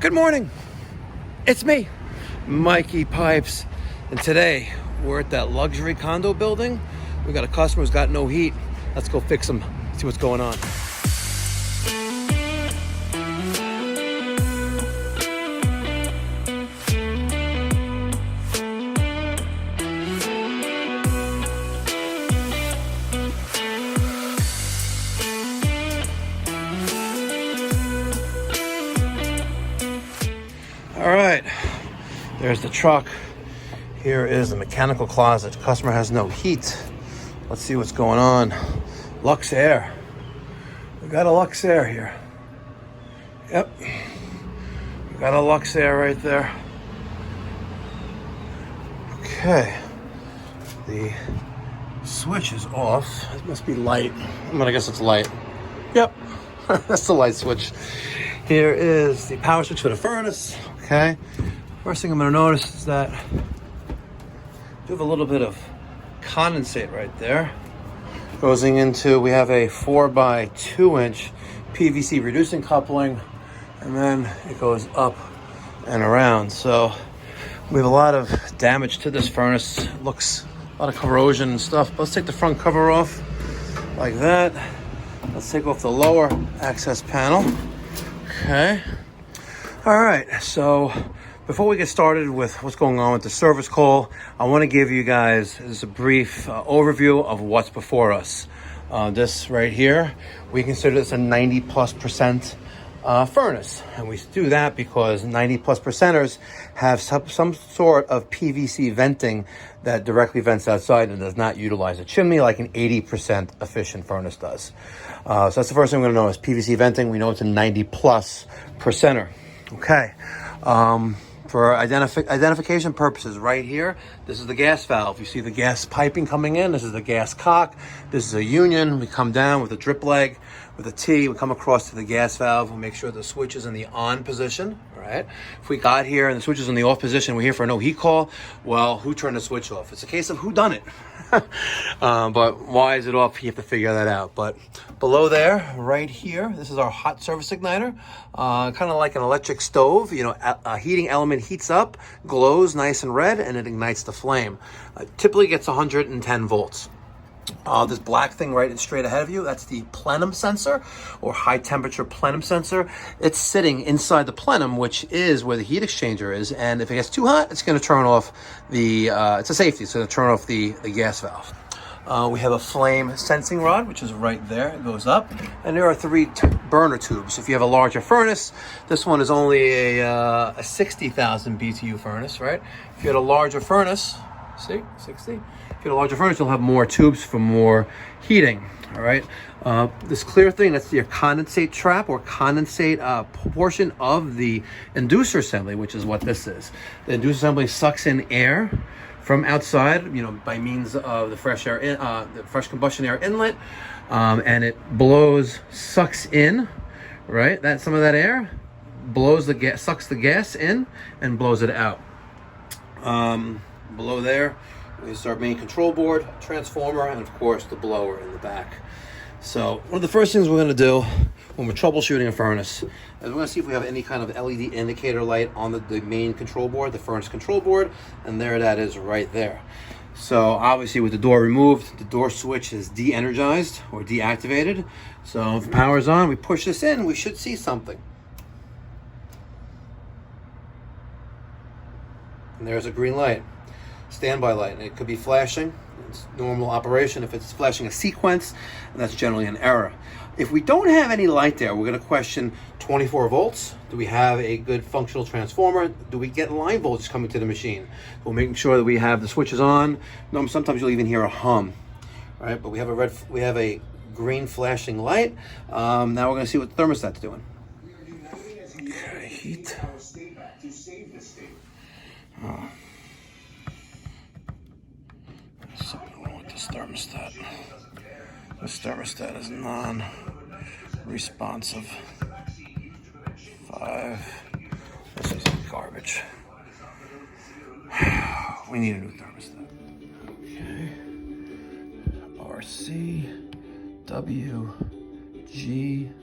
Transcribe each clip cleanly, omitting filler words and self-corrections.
Good morning. It's me, Mikey Pipes, and today we're at that luxury condo building. We got a customer who's got no heat. Let's go fix him, see what's going on. All right, there's the truck. Here is the mechanical closet. Customer has no heat. Let's see what's going on. Lux Air. We got a Lux Air here. Yep. We got a Lux Air right there. Okay. The switch is off. It must be light. I'm gonna guess it's light. Yep. That's the light switch. Here is the power switch for the furnace. Okay. First thing I'm gonna notice is that we have a little bit of condensate right there. Goes into, we have a 4x2" PVC reducing coupling, and then it goes up and around. So we have a lot of damage to this furnace. Looks a lot of corrosion and stuff. Let's take the front cover off like that. Let's take off the lower access panel. Okay. All right, so before we get started with what's going on with the service call, I want to give you guys just a brief overview of what's before us. This right here, we consider this a 90+% furnace. And we do that because 90+%ers have some sort of PVC venting that directly vents outside and does not utilize a chimney like an 80% efficient furnace does. So that's the first thing we're going to know is PVC venting. We know it's a 90+%er. Okay. For identification purposes, right here, this is the gas valve. You see the gas piping coming in. This is the gas cock. This is a union. We come down with a drip leg, with a T. We come across to the gas valve. We make sure the switch is in the on position. All right. If we got here and the switch is in the off position, we're here for a no heat call. Well, who turned the switch off? It's a case of who done it. But why is it off? You have to figure that out. But below there, right here, this is our hot surface igniter. Kind of like an electric stove. You know, a heating element heats up, glows nice and red, and it ignites the flame. Typically gets 110 volts. This black thing right straight ahead of you, that's the plenum sensor, or high temperature plenum sensor. It's sitting inside the plenum, which is where the heat exchanger is, and if it gets too hot, it's going to turn off the, it's a safety, it's going to turn off the gas valve. We have a flame sensing rod, which is right there. It goes up, and there are 3 burner tubes. If you have a larger furnace, this one is only a 60,000 BTU furnace, right? If you had a larger furnace, see, 60. If you had a larger furnace, you'll have more tubes for more heating. All right. This clear thing, that's your condensate trap or condensate portion of the inducer assembly, which is what this is. The inducer assembly sucks in air from outside, you know, by means of the fresh air, the fresh combustion air inlet, and it sucks in, right? That some of that air blows the gas, sucks the gas in, and blows it out. Below there, is our main control board, transformer, and of course the blower in the back. So one of the first things we're going to do when we're troubleshooting a furnace is we're going to see if we have any kind of LED indicator light on the main control board, the furnace control board, and there that is right there. So obviously with the door removed, the door switch is de-energized or deactivated. So if the power is on, we push this in, we should see something. And there's a green light. Standby light, and it could be flashing. It's normal operation. If it's flashing a sequence, and that's generally an error. If we don't have any light there, we're going to question 24 volts. Do we have a good functional transformer? Do we get line voltage coming to the machine? We're making sure that we have the switches on. No, sometimes you'll even hear a hum. All right, but we have a green flashing light. Now we're going to see what the thermostat's doing. Okay, heat. Oh. Something wrong with this thermostat. This thermostat is non-responsive. 5. This is garbage. We need a new thermostat. Okay.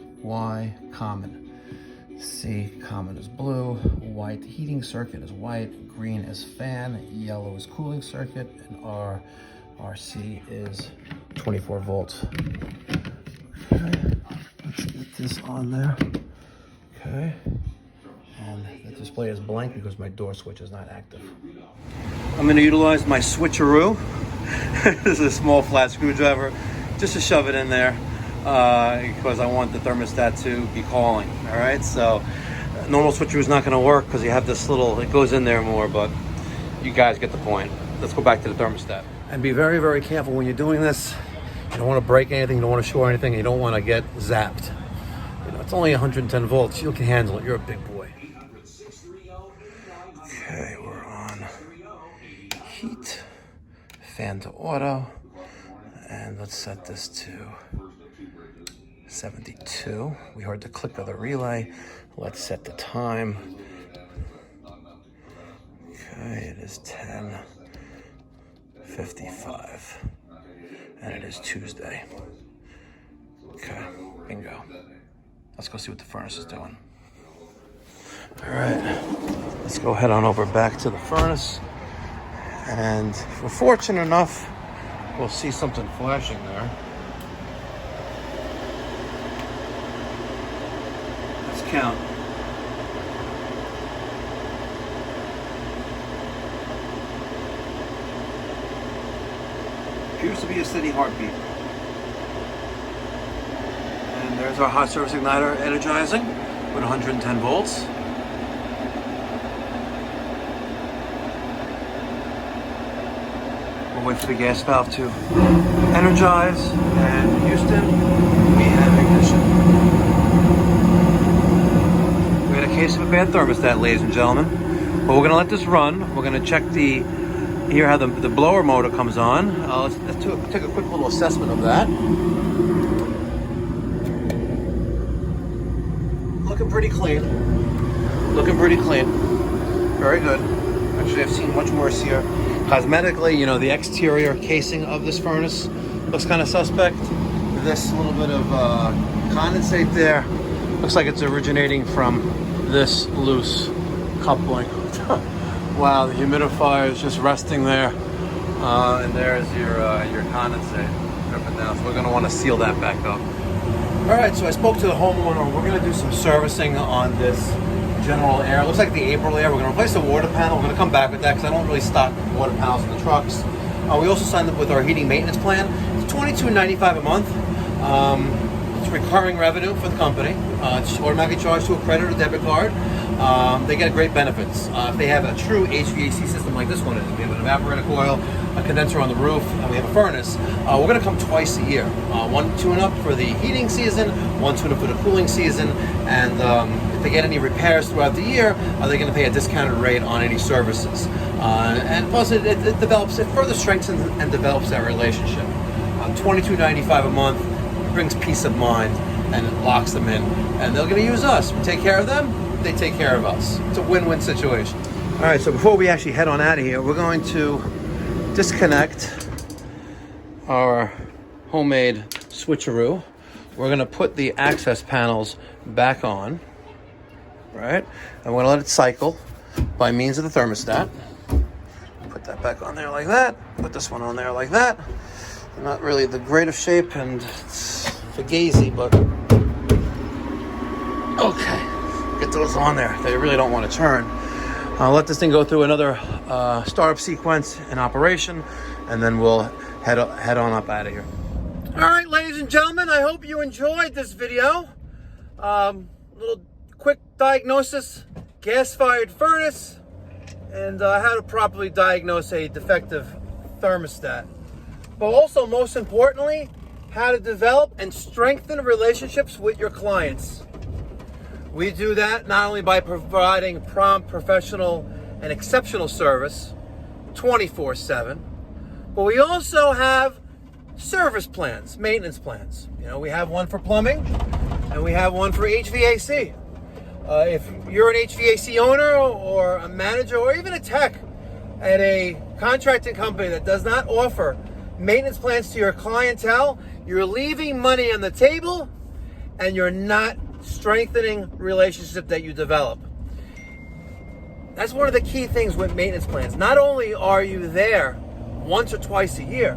RCWGY common. see, common is blue, white heating circuit is white, green is fan, yellow is cooling circuit, and RC is 24 volts. Okay, let's get this on there. Okay, and the display is blank because my door switch is not active. I'm going to utilize my switcheroo. This is a small flat screwdriver, just to shove it in there because I want the thermostat to be calling. All right, so normal switcheroo is not going to work because you have this little, it goes in there more, but you guys get the point. Let's go back to the thermostat. And be very, very careful when you're doing this. You don't want to break anything, you don't want to short anything, and you don't want to get zapped. You know, it's only 110 volts. You can handle it. You're a big boy. Okay, we're on heat, fan to auto, and let's set this to 72. We heard the click of the relay. Let's set the time. Okay, it is 10:55, and it is Tuesday. Okay, bingo. Let's go see what the furnace is doing. All right, let's go head on over back to the furnace. And if we're fortunate enough, we'll see something flashing there. Let's count. Appears to be a steady heartbeat. And there's our hot surface igniter energizing with 110 volts. We'll wait for the gas valve to energize. And Houston, we have ignition. We had a case of a bad thermostat, ladies and gentlemen. But we're going to let this run. We're going to check hear how the blower motor comes on. Let's take a quick little assessment of that. Looking pretty clean. Looking pretty clean. Very good. Actually, I've seen much worse here. Cosmetically, you know, the exterior casing of this furnace looks kind of suspect. This little bit of condensate there looks like it's originating from this loose coupling. Wow, the humidifier is just resting there, and there's your condensate up and down. So we're going to want to seal that back up. All right, so I spoke to the homeowner. We're going to do some servicing on this general air. It looks like the April air. We're going to replace the water panel. We're going to come back with that because I don't really stock water panels in the trucks. We also signed up with our heating maintenance plan. It's $22.95 a month. It's recurring revenue for the company. It's automatically charged to a credit or debit card. They get great benefits. If they have a true HVAC system like this one is, we have an evaporator coil, a condenser on the roof, and we have a furnace. We're going to come twice a year. One tune-up for the heating season, one tune-up for the cooling season, and if they get any repairs throughout the year, they're going to pay a discounted rate on any services. And plus, it further strengthens and develops that relationship. $22.95 a month brings peace of mind, and it locks them in, and they're going to use us. We take care of them, they take care of us. It's a win-win situation. All right, so before we actually head on out of here, we're going to disconnect our homemade switcheroo. We're going to put the access panels back on, right? And we're going to let it cycle by means of the thermostat. Put that back on there like that. Put this one on there like that. Not really the greatest shape, and it's fugazi, but okay. Get those on there. They really don't want to turn. I'll let this thing go through another startup sequence in operation, and then we'll head on up out of here. All right, ladies and gentlemen, I hope you enjoyed this video. Little quick diagnosis, gas-fired furnace, and how to properly diagnose a defective thermostat. But also, most importantly, how to develop and strengthen relationships with your clients. We do that not only by providing prompt, professional, and exceptional service 24/7, but we also have service plans, maintenance plans. You know, we have one for plumbing and we have one for HVAC. If you're an HVAC owner or a manager or even a tech at a contracting company that does not offer maintenance plans to your clientele, you're leaving money on the table and you're not strengthening relationship that you develop. That's one of the key things with maintenance plans. Not only are you there once or twice a year,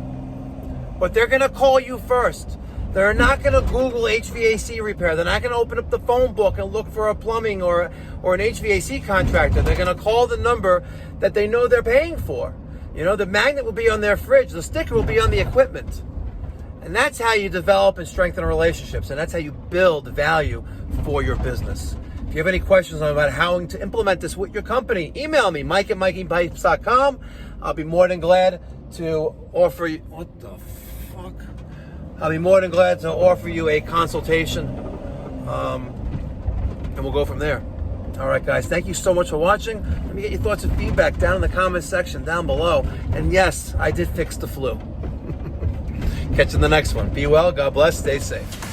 but they're going to call you first. They're not going to Google HVAC repair. They're not going to open up the phone book and look for a plumbing or an HVAC contractor. They're going to call the number that they know they're paying for. You know, the magnet will be on their fridge. The sticker will be on the equipment. And that's how you develop and strengthen relationships. And that's how you build value for your business. If you have any questions about how to implement this with your company, email me, mike@mikeypipes.com. I'll be more than glad to offer you... What the fuck? I'll be more than glad to offer you a consultation, and we'll go from there. All right, guys, thank you so much for watching. Let me get your thoughts and feedback down in the comment section down below. And yes, I did fix the flu. Catch you in the next one. Be well, God bless, stay safe.